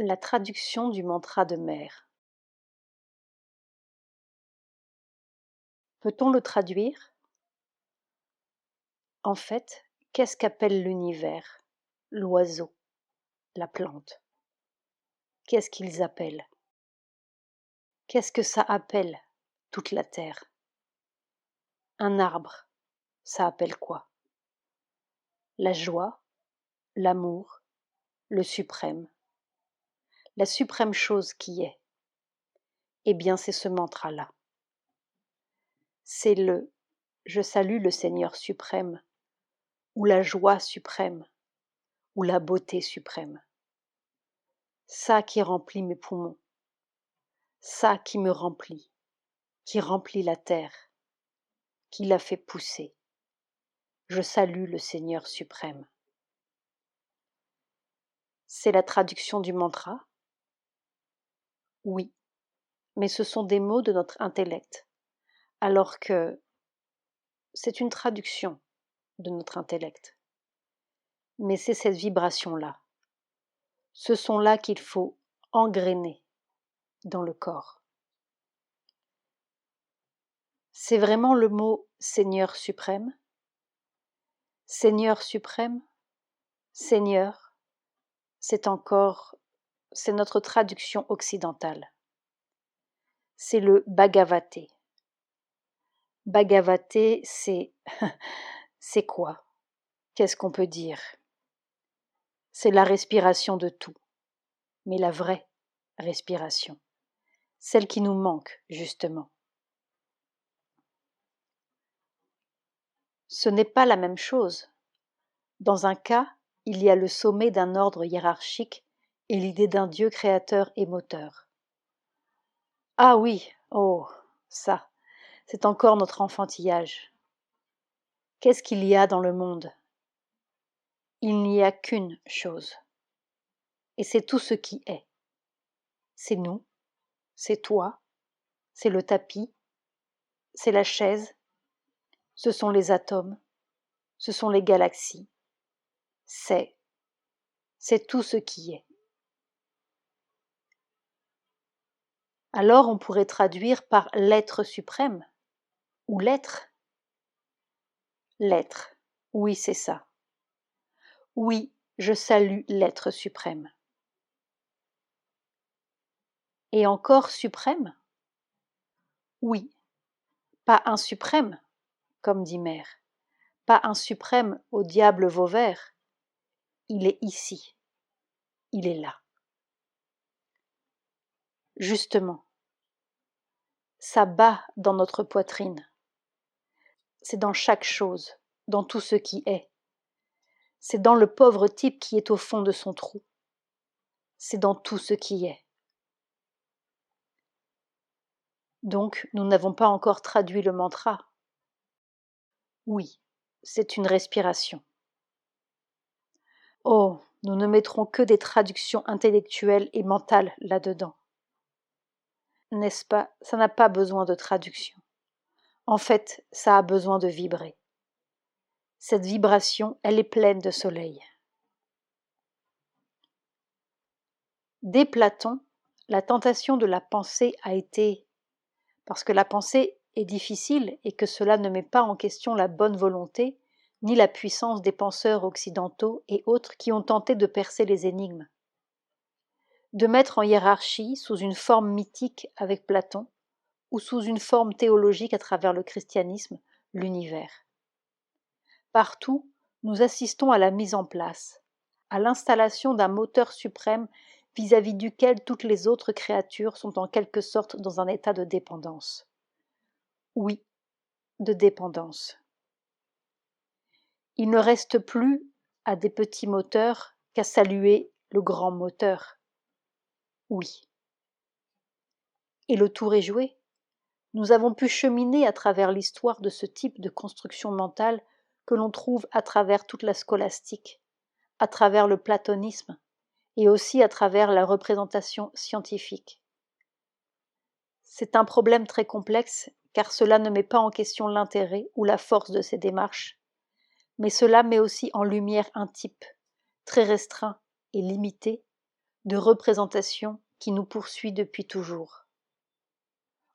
La traduction du mantra de mer. Peut-on le traduire? En fait, qu'est-ce qu'appelle l'univers, l'oiseau, la plante? Qu'est-ce qu'ils appellent? Qu'est-ce que ça appelle, toute la terre? Un arbre, ça appelle quoi? La joie, l'amour, le suprême. La suprême chose qui est. Eh bien, c'est ce mantra-là. C'est le « Je salue le Seigneur suprême » ou la joie suprême ou la beauté suprême. Ça qui remplit mes poumons, ça qui me remplit, qui remplit la terre, qui la fait pousser. Je salue le Seigneur suprême. C'est la traduction du mantra? Oui, mais ce sont des mots de notre intellect, alors que c'est une traduction de notre intellect. Mais c'est cette vibration-là, ce son-là qu'il faut engrainer dans le corps. C'est vraiment le mot Seigneur suprême. Seigneur suprême, Seigneur, c'est notre traduction occidentale. C'est le Bhagavaté. Bhagavaté, c'est quoi? Qu'est-ce qu'on peut dire? C'est la respiration de tout, mais la vraie respiration, celle qui nous manque, justement. Ce n'est pas la même chose. Dans un cas, il y a le sommet d'un ordre hiérarchique et l'idée d'un Dieu créateur et moteur. Ah oui, oh, ça, c'est encore notre enfantillage. Qu'est-ce qu'il y a dans le monde? Il n'y a qu'une chose. Et c'est tout ce qui est. C'est nous, c'est toi, c'est le tapis, c'est la chaise, ce sont les atomes, ce sont les galaxies. C'est tout ce qui est. Alors on pourrait traduire par l'être suprême ou l'être. L'être, oui c'est ça. Oui, je salue l'être suprême. Et encore suprême? Oui, pas un suprême, comme dit Mère, pas un suprême au diable Vauvert. Il est ici, il est là. Justement, ça bat dans notre poitrine. C'est dans chaque chose, dans tout ce qui est. C'est dans le pauvre type qui est au fond de son trou. C'est dans tout ce qui est. Donc, nous n'avons pas encore traduit le mantra. Oui, c'est une respiration. Oh, nous ne mettrons que des traductions intellectuelles et mentales là-dedans. N'est-ce pas, ça n'a pas besoin de traduction. En fait, ça a besoin de vibrer. Cette vibration, elle est pleine de soleil. Dès Platon, la tentation de la pensée a été, parce que la pensée est difficile et que cela ne met pas en question la bonne volonté, ni la puissance des penseurs occidentaux et autres qui ont tenté de percer les énigmes. De mettre en hiérarchie, sous une forme mythique avec Platon, ou sous une forme théologique à travers le christianisme, l'univers. Partout, nous assistons à la mise en place, à l'installation d'un moteur suprême vis-à-vis duquel toutes les autres créatures sont en quelque sorte dans un état de dépendance. Oui, de dépendance. Il ne reste plus à des petits moteurs qu'à saluer le grand moteur. Oui. Et le tour est joué. Nous avons pu cheminer à travers l'histoire de ce type de construction mentale que l'on trouve à travers toute la scolastique, à travers le platonisme et aussi à travers la représentation scientifique. C'est un problème très complexe car cela ne met pas en question l'intérêt ou la force de ces démarches, mais cela met aussi en lumière un type très restreint et limité de représentation qui nous poursuit depuis toujours,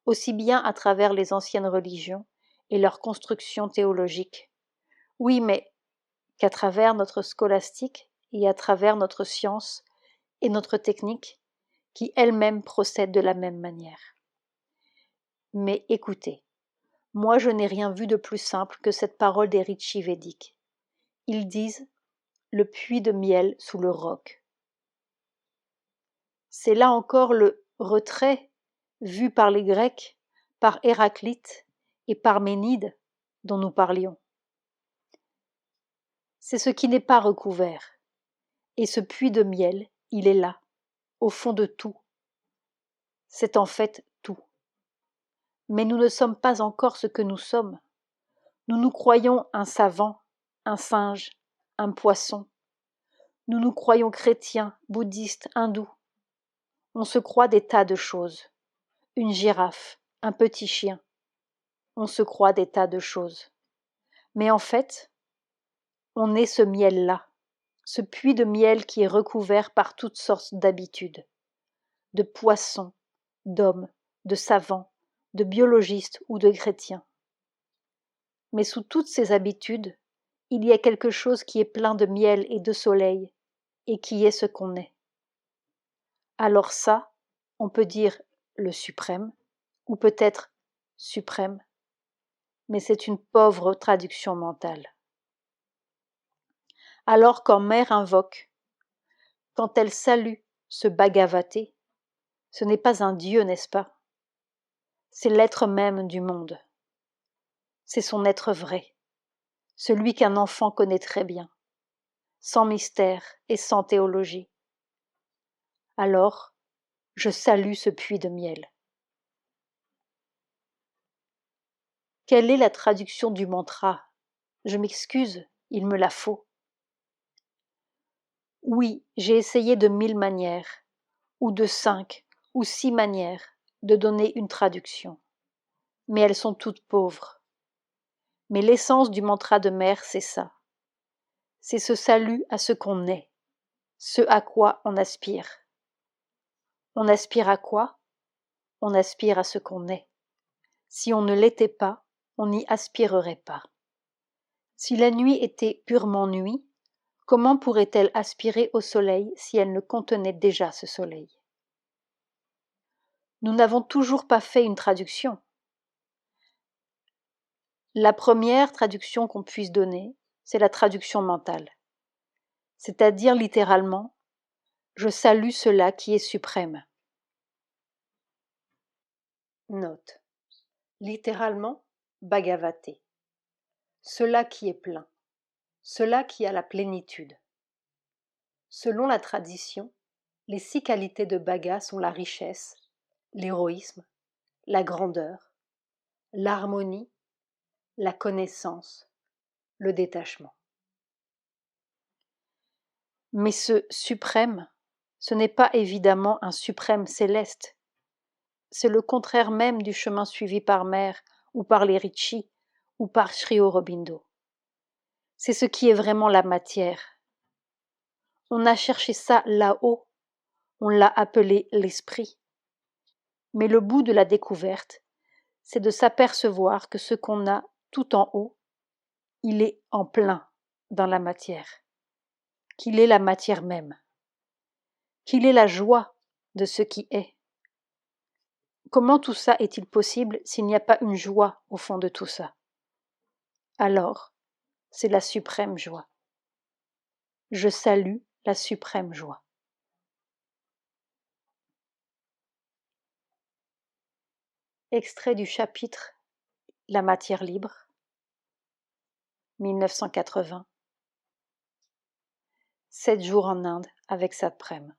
aussi bien à travers les anciennes religions et leurs constructions théologiques, oui, mais qu'à travers notre scolastique et à travers notre science et notre technique, qui elles-mêmes procèdent de la même manière. Mais écoutez, moi je n'ai rien vu de plus simple que cette parole des Rishi védiques. Ils disent « le puits de miel sous le roc ». C'est là encore le retrait vu par les Grecs, par Héraclite et par Ménide dont nous parlions. C'est ce qui n'est pas recouvert. Et ce puits de miel, il est là, au fond de tout. C'est en fait tout. Mais nous ne sommes pas encore ce que nous sommes. Nous nous croyons un savant, un singe, un poisson. Nous nous croyons chrétiens, bouddhistes, hindous. On se croit des tas de choses. Une girafe, un petit chien. On se croit des tas de choses. Mais en fait, on est ce miel-là, ce puits de miel qui est recouvert par toutes sortes d'habitudes, de poissons, d'hommes, de savants, de biologistes ou de chrétiens. Mais sous toutes ces habitudes, il y a quelque chose qui est plein de miel et de soleil, et qui est ce qu'on est. Alors ça, on peut dire le suprême, ou peut-être suprême, mais c'est une pauvre traduction mentale. Alors quand Mère invoque, quand elle salue ce Bhagavaté, ce n'est pas un Dieu, n'est-ce pas? C'est l'être même du monde. C'est son être vrai, celui qu'un enfant connaît très bien, sans mystère et sans théologie. Alors, je salue ce puits de miel. Quelle est la traduction du mantra? Je m'excuse, il me la faut. Oui, j'ai essayé de 1000 manières, ou de 5 ou 6 manières de donner une traduction, mais elles sont toutes pauvres. Mais l'essence du mantra de Mère, c'est ça. C'est ce salut à ce qu'on est, ce à quoi on aspire. On aspire à quoi? On aspire à ce qu'on est. Si on ne l'était pas, on n'y aspirerait pas. Si la nuit était purement nuit, comment pourrait-elle aspirer au soleil si elle ne contenait déjà ce soleil? Nous n'avons toujours pas fait une traduction. La première traduction qu'on puisse donner, c'est la traduction mentale. C'est-à-dire littéralement, je salue cela qui est suprême. Note. Littéralement, Bhagavaté. Cela qui est plein, cela qui a la plénitude. Selon la tradition, les 6 qualités de Bhaga sont la richesse, l'héroïsme, la grandeur, l'harmonie, la connaissance, le détachement. Mais ce suprême, ce n'est pas évidemment un suprême céleste. C'est le contraire même du chemin suivi par Mère ou par les Rishi ou par Sri Aurobindo. C'est ce qui est vraiment la matière. On a cherché ça là-haut, on l'a appelé l'esprit. Mais le bout de la découverte, c'est de s'apercevoir que ce qu'on a tout en haut, il est en plein dans la matière, qu'il est la matière même, qu'il est la joie de ce qui est. Comment tout ça est-il possible s'il n'y a pas une joie au fond de tout ça? Alors, c'est la suprême joie. Je salue la suprême joie. Extrait du chapitre La matière libre, 1980. 7 jours en Inde avec Satprem.